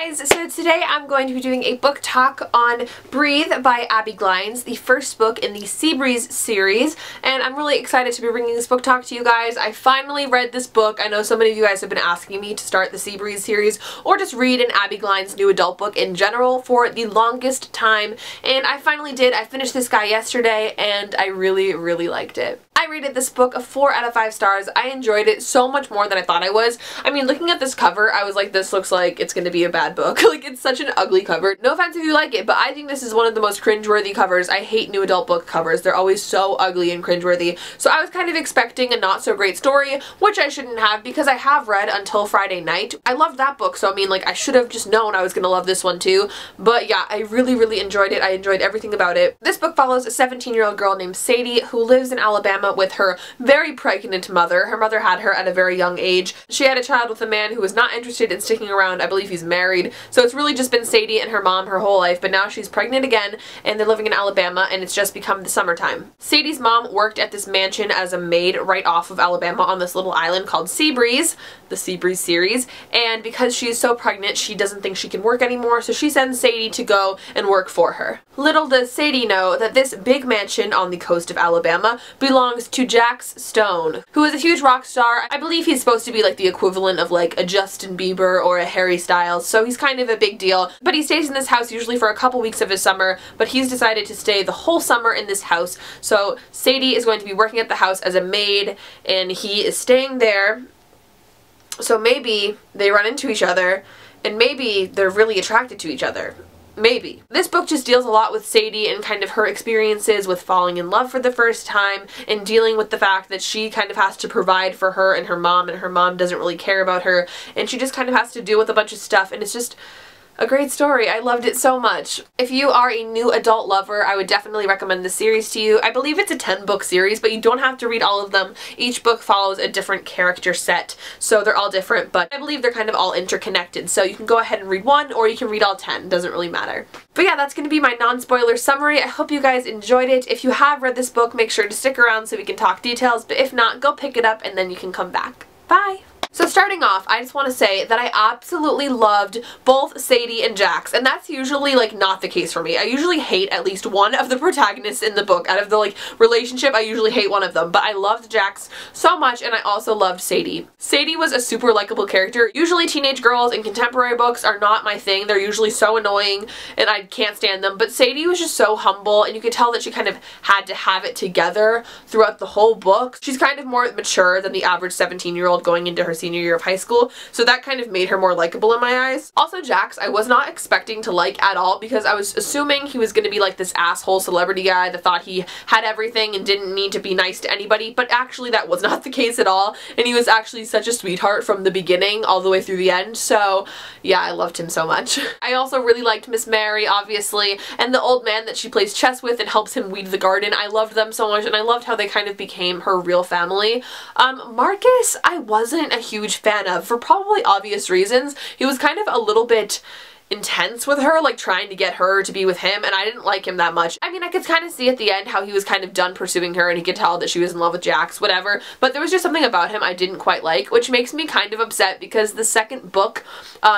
guys, so today I'm going to be doing a book talk on Breathe by Abbi Glines, the first book in the Seabreeze series, and I'm really excited to be bringing this book talk to you guys. I finally read this book. I know so many of you guys have been asking me to start the Seabreeze series or just read an Abbi Glines new adult book in general for the longest time, and I finally did. I finished this guy yesterday and I really liked it. I rated this book a 4 out of 5 stars. I enjoyed it so much more than I thought I was. I mean, looking at this cover, I was like, this looks like it's gonna be a bad book. Like, it's such an ugly cover. No offense if you like it, but I think this is one of the most cringeworthy covers. I hate new adult book covers. They're always so ugly and cringeworthy. So I was kind of expecting a not so great story, which I shouldn't have because I have read Until Friday Night. I loved that book, so I mean, like, I should have just known I was gonna love this one too. But yeah, I really enjoyed it. I enjoyed everything about it. This book follows a 17-year-old girl named Sadie who lives in Alabama with her very pregnant mother. Her mother had her at a very young age. She had a child with a man who was not interested in sticking around. I believe he's married. So it's really just been Sadie and her mom her whole life, but now she's pregnant again and they're living in Alabama and it's just become the summertime. Sadie's mom worked at this mansion as a maid right off of Alabama on this little island called Seabreeze, the Seabreeze series, and because she is so pregnant she doesn't think she can work anymore, so she sends Sadie to go and work for her. Little does Sadie know that this big mansion on the coast of Alabama belongs to Jax Stone, who is a huge rock star. I believe he's supposed to be like the equivalent of like a Justin Bieber or a Harry Styles, so he's kind of a big deal. But he stays in this house usually for a couple weeks of his summer, but he's decided to stay the whole summer in this house. So Sadie is going to be working at the house as a maid and he is staying there. So maybe they run into each other and maybe they're really attracted to each other. Maybe. This book just deals a lot with Sadie and kind of her experiences with falling in love for the first time and dealing with the fact that she kind of has to provide for her and her mom doesn't really care about her and she just kind of has to deal with a bunch of stuff, and it's just a great story. I loved it so much. If you are a new adult lover, I would definitely recommend this series to you. I believe it's a 10-book series, but you don't have to read all of them. Each book follows a different character set, so they're all different, but I believe they're kind of all interconnected, so you can go ahead and read one or you can read all 10. Doesn't really matter. But yeah, that's going to be my non-spoiler summary. I hope you guys enjoyed it. If you have read this book, make sure to stick around so we can talk details, but if not, go pick it up and then you can come back. Bye! So starting off, I just want to say that I absolutely loved both Sadie and Jax, and that's usually like not the case for me. I usually hate at least one of the protagonists in the book. Out of the like relationship, I usually hate one of them, but I loved Jax so much and I also loved Sadie. Sadie was a super likable character. Usually teenage girls in contemporary books are not my thing. They're usually so annoying and I can't stand them, but Sadie was just so humble and you could tell that she kind of had to have it together throughout the whole book. She's kind of more mature than the average 17-year-old going into her senior year of high school, so that kind of made her more likable in my eyes. Also, Jax, I was not expecting to like at all because I was assuming he was going to be like this asshole celebrity guy that thought he had everything and didn't need to be nice to anybody, but actually that was not the case at all, and he was actually such a sweetheart from the beginning all the way through the end, so yeah, I loved him so much. I also really liked Miss Mary, obviously, and the old man that she plays chess with and helps him weed the garden. I loved them so much, and I loved how they kind of became her real family. Marcus, I wasn't a huge fan of, for probably obvious reasons. He was kind of a little bit intense with her, like trying to get her to be with him, and I didn't like him that much. I mean, I could kind of see at the end how he was kind of done pursuing her and he could tell that she was in love with Jax, whatever, but there was just something about him I didn't quite like, which makes me kind of upset because the second book,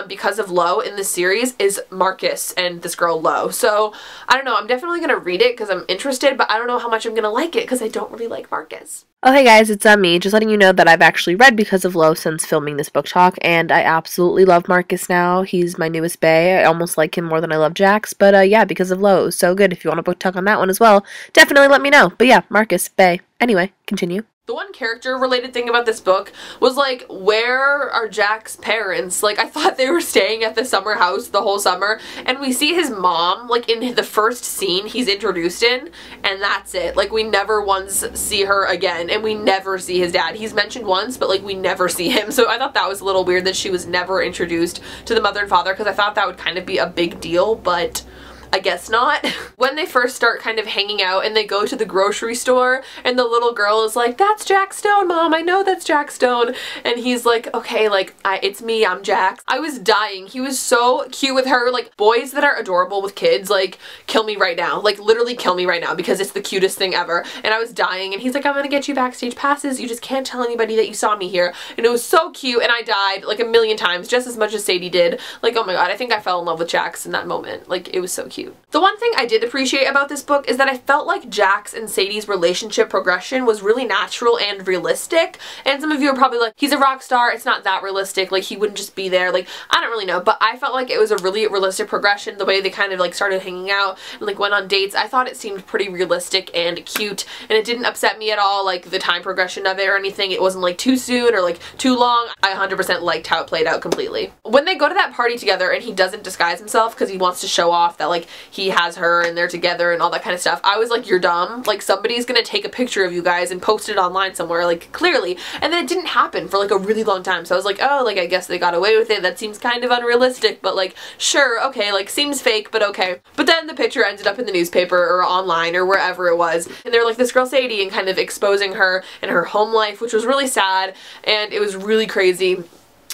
because of Lo in the series, is Marcus and this girl Lo. So I don't know, I'm definitely gonna read it because I'm interested, but I don't know how much I'm gonna like it because I don't really like Marcus. Oh hey guys, it's me, just letting you know that I've actually read Because of Lo since filming this book talk, and I absolutely love Marcus now. He's my newest bae. I almost like him more than I love Jax, but yeah, Because of Lo is so good. If you want a book talk on that one as well, definitely let me know. But yeah, Marcus, bae. Anyway, continue. The one character-related thing about this book was, like, where are Jack's parents? Like, I thought they were staying at the summer house the whole summer, and we see his mom, like, in the first scene he's introduced in, and that's it. Like, we never once see her again, and we never see his dad. He's mentioned once, but, like, we never see him, so I thought that was a little weird that she was never introduced to the mother and father, because I thought that would kind of be a big deal, but I guess not. When they first start kind of hanging out and they go to the grocery store and the little girl is like, "That's Jax Stone, Mom, I know that's Jax Stone." And he's like, "Okay, like, it's me, I'm Jax." I was dying. He was so cute with her. Like, boys that are adorable with kids, like, kill me right now. Like, literally kill me right now because it's the cutest thing ever. And I was dying and he's like, "I'm gonna get you backstage passes. You just can't tell anybody that you saw me here." And it was so cute and I died like a million times, just as much as Sadie did. Like, oh my god, I think I fell in love with Jax in that moment. Like, it was so cute. The one thing I did appreciate about this book is that I felt like Jax and Sadie's relationship progression was really natural and realistic. And some of you are probably like, he's a rock star, it's not that realistic, like he wouldn't just be there. Like, I don't really know, but I felt like it was a really realistic progression, the way they kind of like started hanging out and like went on dates. I thought it seemed pretty realistic and cute, and it didn't upset me at all, like the time progression of it or anything. It wasn't like too soon or like too long. I 100% liked how it played out completely. When they go to that party together and he doesn't disguise himself because he wants to show off that like he has her and they're together and all that kind of stuff, I was like, you're dumb. Like, somebody's gonna take a picture of you guys and post it online somewhere, like, clearly. And then it didn't happen for like a really long time. So I was like, oh, like, I guess they got away with it. That seems kind of unrealistic, but like, sure, okay, like, seems fake, but okay. But then the picture ended up in the newspaper or online or wherever it was, and they're like, this girl Sadie, and kind of exposing her and her home life, which was really sad and it was really crazy.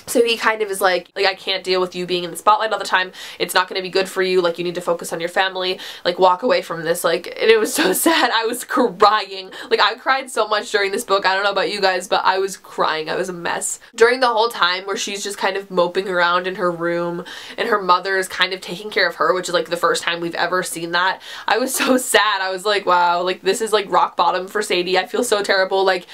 So he kind of is like, I can't deal with you being in the spotlight all the time. It's not going to be good for you. Like, you need to focus on your family. Like, walk away from this. Like, and it was so sad. I was crying. Like, I cried so much during this book. I don't know about you guys, but I was crying. I was a mess. During the whole time where she's just kind of moping around in her room and her mother is kind of taking care of her, which is like the first time we've ever seen that, I was so sad. I was like, wow, like, this is like rock bottom for Sadie. I feel so terrible. Like,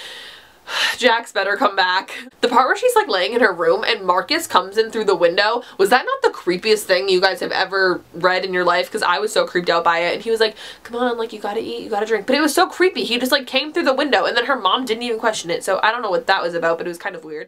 Jax better come back. The part where she's like laying in her room and Marcus comes in through the window, was that not the creepiest thing you guys have ever read in your life? Because I was so creeped out by it. And he was like, come on, like, you gotta eat, you gotta drink. But it was so creepy. He just like came through the window and then her mom didn't even question it. So I don't know what that was about, but it was kind of weird.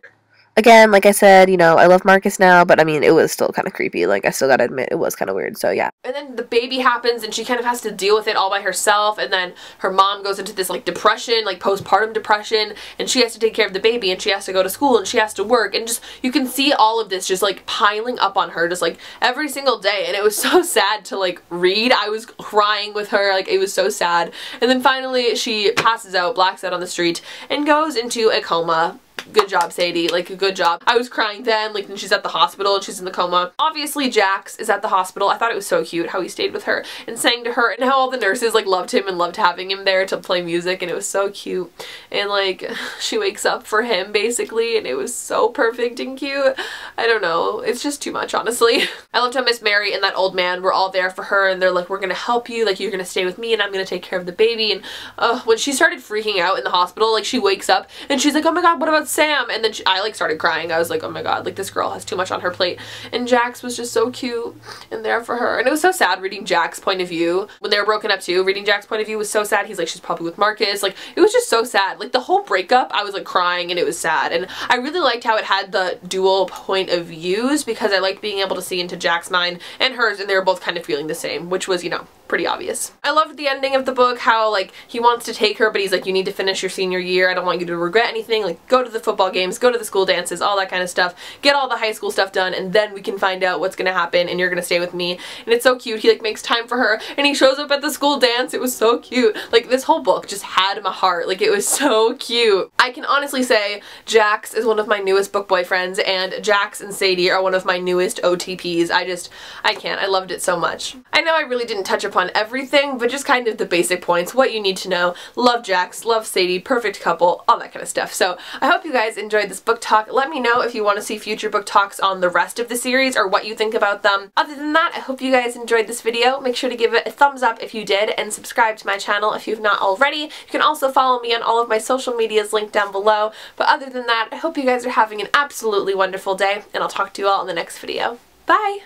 Again, like I said, you know, I love Marcus now, but I mean, it was still kind of creepy. Like, I still gotta admit, it was kind of weird, so yeah. And then the baby happens and she kind of has to deal with it all by herself, and then her mom goes into this like depression, like postpartum depression, and she has to take care of the baby and she has to go to school and she has to work, and just, you can see all of this just like piling up on her just like every single day, and it was so sad to like read. I was crying with her, like, it was so sad. And then finally she passes out, blacks out on the street, and goes into a coma. Good job, Sadie. Like, good job. I was crying then, like, when she's at the hospital and she's in the coma. Obviously, Jax is at the hospital. I thought it was so cute how he stayed with her and sang to her, and how all the nurses, like, loved him and loved having him there to play music, and it was so cute. And, like, she wakes up for him, basically, and it was so perfect and cute. I don't know. It's just too much, honestly. I loved how Miss Mary and that old man were all there for her, and they're like, we're gonna help you, like, you're gonna stay with me, and I'm gonna take care of the baby. And, when she started freaking out in the hospital, like, she wakes up, and she's like, oh my god, what about Sam? And then I like started crying. I was like, oh my god, like, this girl has too much on her plate. And Jax was just so cute and there for her. And it was so sad reading Jax's point of view when they were broken up too. Reading Jax's point of view was so sad. He's like, she's probably with Marcus. Like, it was just so sad. Like, the whole breakup, I was like crying and it was sad. And I really liked how it had the dual point of views, because I liked being able to see into Jax's mind and hers, and they were both kind of feeling the same, which was, you know, pretty obvious. I loved the ending of the book, how like he wants to take her, but he's like, you need to finish your senior year. I don't want you to regret anything. Like, go to the football games, go to the school dances, all that kind of stuff. Get all the high school stuff done, and then we can find out what's gonna happen, and you're gonna stay with me. And it's so cute. He like makes time for her, and he shows up at the school dance. It was so cute. Like, this whole book just had my heart. Like, it was so cute. I can honestly say Jax is one of my newest book boyfriends, and Jax and Sadie are one of my newest OTPs. I can't. I loved it so much. I know I really didn't touch upon everything, but just kind of the basic points, what you need to know. Love Jax, love Sadie, perfect couple, all that kind of stuff. So I hope you guys enjoyed this book talk. Let me know if you want to see future book talks on the rest of the series or what you think about them. Other than that, I hope you guys enjoyed this video. Make sure to give it a thumbs up if you did, and subscribe to my channel if you've not already. You can also follow me on all of my social medias linked down below. But other than that, I hope you guys are having an absolutely wonderful day, and I'll talk to you all in the next video. Bye!